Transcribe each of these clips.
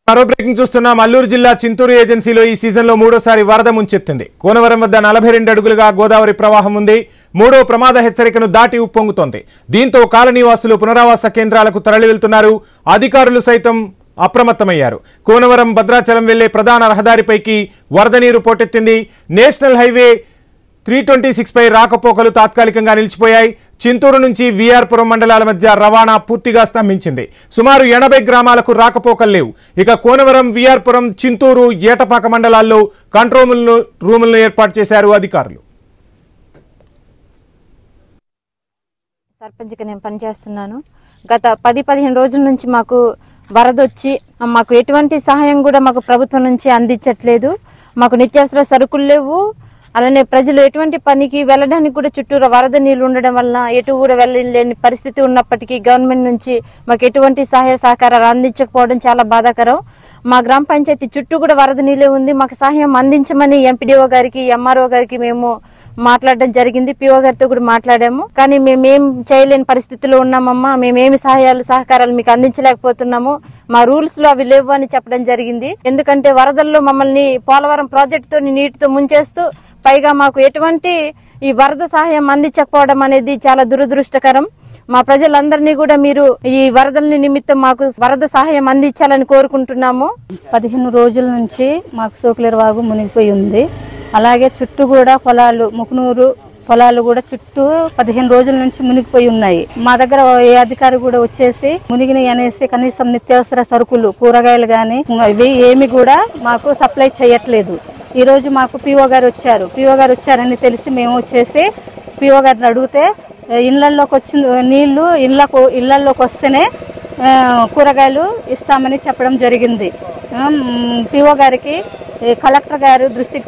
మరో బ్రేకింగ్ చూస్తున్నాం. అల్లూరు జిల్లా చింతూరు ఏజెన్సీలో ఈ సీజన్లో మూడోసారి వరద ముంచెత్తింది. కోనవరం వద్ద 42 అడుగులుగా గోదావరి ప్రవాహం ఉంది. మూడో ప్రమాద హెచ్చరికను దాటి ఉప్పొంగుతోంది. దీంతో కాలనీవాసులు పునరావాస కేంద్రాలకు తరలి వెళ్తున్నారు. అధికారులు సైతం అప్రమత్తమయ్యారు. కోనవరం భద్రాచలం వెళ్లే ప్రధాన రహదారిపైకి వరద నీరు పోటెత్తింది. నేషనల్ హైవే 326 పై రాకపోకలు తాత్కాలికంగా నిలిచిపోయాయి. చింతూరు నుంచి విఆర్పురం మండలాల మధ్య రవాణా పూర్తిగా స్తంభించింది. సుమారు 80 గ్రామాలకు రాకపోకలు లేవు. ఇక కోనవరం, విఆర్పురం, చింతూరు, ఏటపాక మండలాల్లో కంట్రోల్ రూములను ఏర్పాటు చేశారు అధికారులు. సర్పంచ్గా నేను పనిచేస్తున్నాను. గత 10-15 రోజుల నుంచి మాకు వరద వచ్చి మాకు ఎటువంటి సహాయం కూడా మాకు ప్రభుత్వం నుంచి అందించట్లేదు. మాకు నిత్యావసర సరుకులు లేవు. అలానే ప్రజలు ఎటువంటి పనికి వెళ్ళడానికి కూడా చుట్టూరా వరద నీళ్లు ఉండడం వల్ల ఎటు కూడా వెళ్ళలేని పరిస్థితి ఉన్నప్పటికీ గవర్నమెంట్ నుంచి మాకు ఎటువంటి సహాయ సహకారాలు అందించకపోవడం చాలా బాధాకరం. మా గ్రామ పంచాయతీ చుట్టూ కూడా వరద నీళ్ళే ఉంది. మాకు సహాయం అందించమని ఎంపీడీఓ గారికి, ఎంఆర్ఓ గారికి మేము మాట్లాడడం జరిగింది. పిఓ గారితో కూడా మాట్లాడాము. కానీ మేమేం చేయలేని పరిస్థితిలో ఉన్నామమ్మా, మేమేమి సహకారాలు మీకు అందించలేకపోతున్నాము, మా రూల్స్ లో అవి లేవు అని చెప్పడం జరిగింది. ఎందుకంటే వరదల్లో మమ్మల్ని పోలవరం ప్రాజెక్టుతో నీటితో ముంచేస్తూ పైగా మాకు ఎటువంటి ఈ వరద సహాయం అందించకపోవడం అనేది చాలా దురదృష్టకరం. మా ప్రజలందరినీ కూడా మీరు ఈ వరదల నిమిత్తం మాకు వరద సహాయం అందించాలని కోరుకుంటున్నాము. 15 రోజుల నుంచి మాకు సోకులేరు వాగు మునిగిపోయి ఉంది. అలాగే చుట్టూ కూడా పొలాలు, ముకునూరు పొలాలు కూడా చుట్టూ 15 రోజుల నుంచి మునిగిపోయి ఉన్నాయి. మా దగ్గర ఏ అధికారి కూడా వచ్చేసి మునిగినాయి అనేసి కనీసం నిత్యావసర సరుకులు, కూరగాయలు గాని ఇవి ఏమి కూడా మాకు సప్లై చేయట్లేదు. ఈ రోజు మాకు పిఓ గారు వచ్చారని తెలిసి మేము వచ్చేసి పిఓ గారిని అడిగితే ఇళ్లలోకి వచ్చిన నీళ్లు ఇళ్లలోకి వస్తేనే కూరగాయలు ఇస్తామని చెప్పడం జరిగింది. పిఓ గారికి కలెక్టర్ గారు దృష్టికి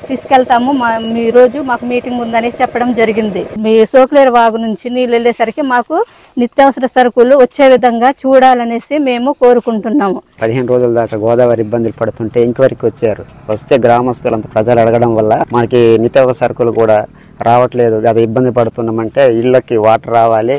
తీసుకెళ్తాము, ఈ రోజు మాకు మీటింగ్ ఉందని చెప్పడం జరిగింది. మీ సోకులేరు వాగు నుంచి నీళ్ళు వెళ్ళేసరికి మాకు నిత్యావసర సరుకులు వచ్చే విధంగా చూడాలనేసి మేము కోరుకుంటున్నాము. 15 రోజుల దాకా గోదావరి ఇబ్బందులు పడుతుంటే ఇంక్వైరీకి వస్తే గ్రామస్తులంతా ప్రజలు అడగడం వల్ల మనకి నిత్యావసర సరుకులు కూడా రావట్లేదు. అది ఇబ్బంది పడుతున్నామంటే ఇళ్ళకి వాటర్ రావాలి,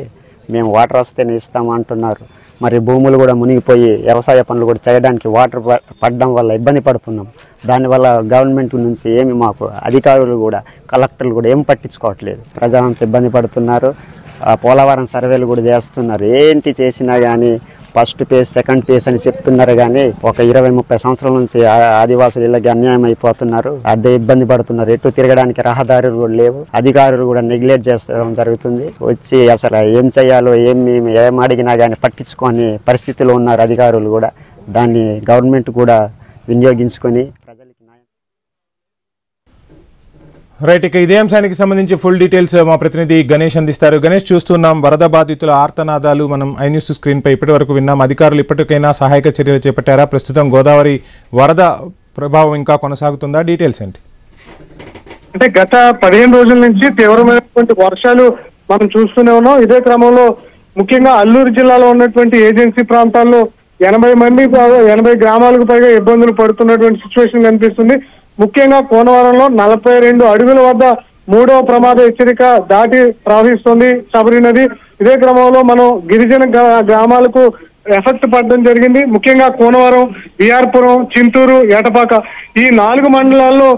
మేము వాటర్ వస్తేనే ఇస్తాము అంటున్నారు. మరి భూములు కూడా మునిగిపోయి వ్యవసాయ పనులు కూడా చేయడానికి వాటర్ పడడం వల్ల ఇబ్బంది పడుతున్నాం. దానివల్ల గవర్నమెంట్ నుంచి ఏమి మాకు అధికారులు కూడా, కలెక్టర్లు కూడా ఏం పట్టించుకోవట్లేదు. ప్రజలంతా ఇబ్బంది పడుతున్నారు. పోలవరం సర్వేలు కూడా చేస్తున్నారు. ఏంటి చేసినా కానీ ఫస్ట్ ఫేజ్, సెకండ్ ఫేజ్ అని చెప్తున్నారు. కానీ ఒక 20-30 సంవత్సరాల నుంచి ఆదివాసులు ఇళ్ళకి అన్యాయం అయిపోతున్నారు. అదే ఇబ్బంది పడుతున్నారు. ఎటు తిరగడానికి రహదారులు కూడా లేవు. అధికారులు కూడా నెగ్లెక్ట్ చేస్తడం జరుగుతుంది. వచ్చి అసలు ఏం చేయాలో ఏం అడిగినా కానీ పట్టించుకొని పరిస్థితిలో ఉన్నారు అధికారులు కూడా. దాన్ని గవర్నమెంట్ కూడా వినియోగించుకొని రైట్. ఇక ఇదే అంశానికి సంబంధించి ఫుల్ డీటెయిల్స్ మా ప్రతినిధి గణేష్ అందిస్తారు. గణేష్, చూస్తున్నాం వరద బాధితుల ఆర్తనాదాలు మనం ఐ న్యూస్ స్క్రీన్ పై ఇప్పటి వరకు విన్నాం. అధికారులు ఇప్పటికైనా సహాయక చర్యలు చేపట్టారా? ప్రస్తుతం గోదావరి వరద ప్రభావం ఇంకా కొనసాగుతుందా? డీటెయిల్స్ ఏంటి? అంటే గత 15 రోజుల నుంచి తీవ్రమైనటువంటి వర్షాలు మనం చూస్తూనే ఉన్నాం. ఇదే క్రమంలో ముఖ్యంగా అల్లూరు జిల్లాలో ఉన్నటువంటి ఏజెన్సీ ప్రాంతాల్లో 80 గ్రామాలకు పైగా ఇబ్బందులు పడుతున్నటువంటి సిచ్యువేషన్ కనిపిస్తుంది. ముఖ్యంగా కోనవరంలో 42 అడుగుల వద్ద మూడవ ప్రమాద హెచ్చరిక దాటి ప్రవహిస్తుంది శబరి నది. ఇదే క్రమంలో మనం గిరిజన గ్రామాలకు ఎఫెక్ట్ పడడం జరిగింది. ముఖ్యంగా కోనవరం, విఆర్పురం, చింతూరు, ఏటపాక ఈ 4 మండలాల్లో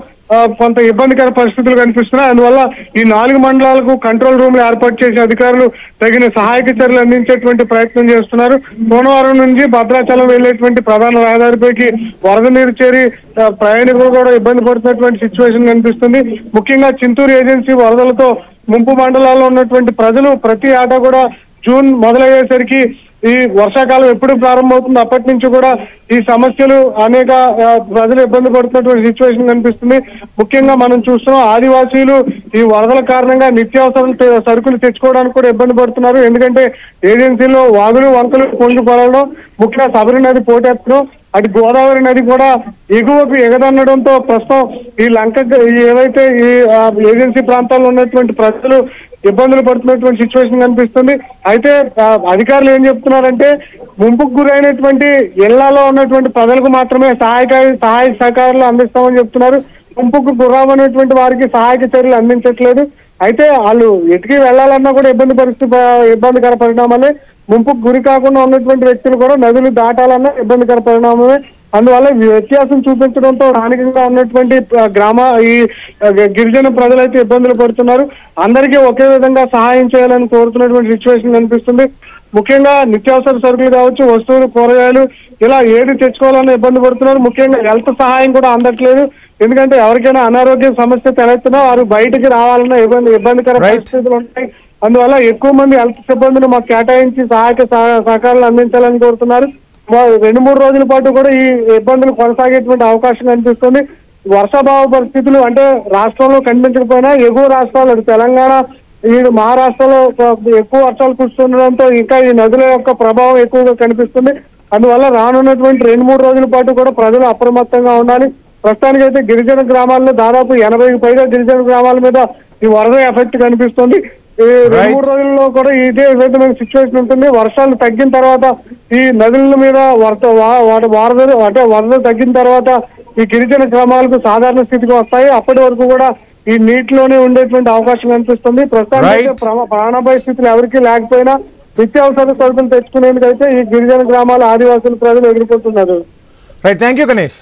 కొంత ఇబ్బందికర పరిస్థితులు కనిపిస్తున్నాయి. అందువల్ల ఈ 4 మండలాలకు కంట్రోల్ రూమ్లు ఏర్పాటు చేసి అధికారులు తగిన సహాయక చర్యలు అందించేటువంటి ప్రయత్నం చేస్తున్నారు. కోనవరం నుంచి భద్రాచలం వెళ్లేటువంటి ప్రధాన రహదారిపైకి వరద నీరు చేరి ప్రయాణికులు కూడా ఇబ్బంది పడుతున్నటువంటి సిచ్యువేషన్ కనిపిస్తుంది. ముఖ్యంగా చింతూరు ఏజెన్సీ వరదలతో ముంపు మండలాల్లో ఉన్నటువంటి ప్రజలు ప్రతి ఏటా కూడా జూన్ మొదలయ్యేసరికి ఈ వర్షాకాలం ఎప్పుడు ప్రారంభమవుతుంది అప్పటి నుంచి కూడా ఈ సమస్యలు అనేక ప్రజలు ఇబ్బంది పడుతున్నటువంటి సిచ్యువేషన్ కనిపిస్తుంది. ముఖ్యంగా మనం చూస్తున్నాం ఆదివాసీలు ఈ వరదల కారణంగా నిత్యావసర సరుకులు తెచ్చుకోవడానికి కూడా ఇబ్బంది పడుతున్నారు. ఎందుకంటే ఏజెన్సీలో వాగులు, వంకలు పొంగిపోవడం, ముఖ్యంగా శబరి నది పోటెత్తడం, అటు గోదావరి నది కూడా ఎగువకు ఎగదన్నడంతో ప్రస్తుతం ఈ లంక ఏవైతే ఈ ఏజెన్సీ ప్రాంతాల్లో ఉన్నటువంటి ప్రజలు ఇబ్బందులు పడుతున్నటువంటి సిచ్యువేషన్ కనిపిస్తుంది. అయితే అధికారులు ఏం చెప్తున్నారంటే ముంపుకు గురైనటువంటి ఇళ్లలో ఉన్నటువంటి ప్రజలకు మాత్రమే సహాయ సహకారాలు అందిస్తామని చెప్తున్నారు. ముంపుకు గురవనటువంటి వారికి సహాయక చర్యలు అందించట్లేదు. అయితే వాళ్ళు ఎటుకి వెళ్లాలన్నా కూడా ఇబ్బందికర పరిణామాలే. ముంపుకు గురి కాకుండా ఉన్నటువంటి వ్యక్తులు కూడా నదులు దాటాలన్న ఇబ్బందికర పరిణామమే. అందువల్ల వ్యత్యాసం చూపించడంతో స్థానికంగా ఉన్నటువంటి ఈ గిరిజన ప్రజలైతే ఇబ్బందులు పడుతున్నారు. అందరికీ ఒకే విధంగా సహాయం చేయాలని కోరుతున్నటువంటి సిచ్యువేషన్ కనిపిస్తుంది. ముఖ్యంగా నిత్యావసర సరుకులు కావచ్చు, వస్తువులు, కూరగాయలు ఇలా ఏది తెచ్చుకోవాలని ఇబ్బంది పడుతున్నారు. ముఖ్యంగా హెల్త్ సహాయం కూడా అందట్లేదు. ఎందుకంటే ఎవరికైనా అనారోగ్య సమస్య తలెత్తినా వారు బయటికి రావాలన్న ఇబ్బందికర పరిస్థితులు ఉంటాయి. అందువల్ల ఎక్కువ మంది హెల్త్ సిబ్బందిని మాకు కేటాయించి సహాయక సహకారాలు అందించాలని కోరుతున్నారు. 2-3 రోజుల పాటు కూడా ఈ ఇబ్బందులు కొనసాగేటువంటి అవకాశం కనిపిస్తుంది. వర్షాభావ పరిస్థితులు అంటే రాష్ట్రంలో కనిపించకపోయినా ఎగువ రాష్ట్రాలు తెలంగాణ, ఈ మహారాష్ట్రలో ఎక్కువ వర్షాలు కురుస్తుండడంతో ఇంకా ఈ నదుల యొక్క ప్రభావం ఎక్కువగా కనిపిస్తుంది. అందువల్ల రానున్నటువంటి 2-3 రోజుల పాటు కూడా ప్రజలు అప్రమత్తంగా ఉండాలి. ప్రస్తుతానికైతే గిరిజన గ్రామాల్లో దాదాపు 80కి పైగా గిరిజన గ్రామాల మీద ఈ వరద ఎఫెక్ట్ కనిపిస్తుంది. ఈ 2-3 రోజుల్లో కూడా ఇదే విధమైన సిచ్యువేషన్ ఉంటుంది. వర్షాలు తగ్గిన తర్వాత ఈ నదుల మీద వరద తగ్గిన తర్వాత ఈ గిరిజన గ్రామాలకు సాధారణ స్థితికి వస్తాయి. అప్పటి వరకు కూడా ఈ నీటిలోనే ఉండేటువంటి అవకాశం కనిపిస్తుంది. ప్రస్తుతానికి ప్రాణాపాయ స్థితులు ఎవరికీ లేకపోయినా నిత్యావసర సరుకులు తెచ్చుకునేందుకైతే ఈ గిరిజన గ్రామాల ఆదివాసుల ప్రజలు ఎదుర్కొంటున్నారు. Right, thank you Ganesh.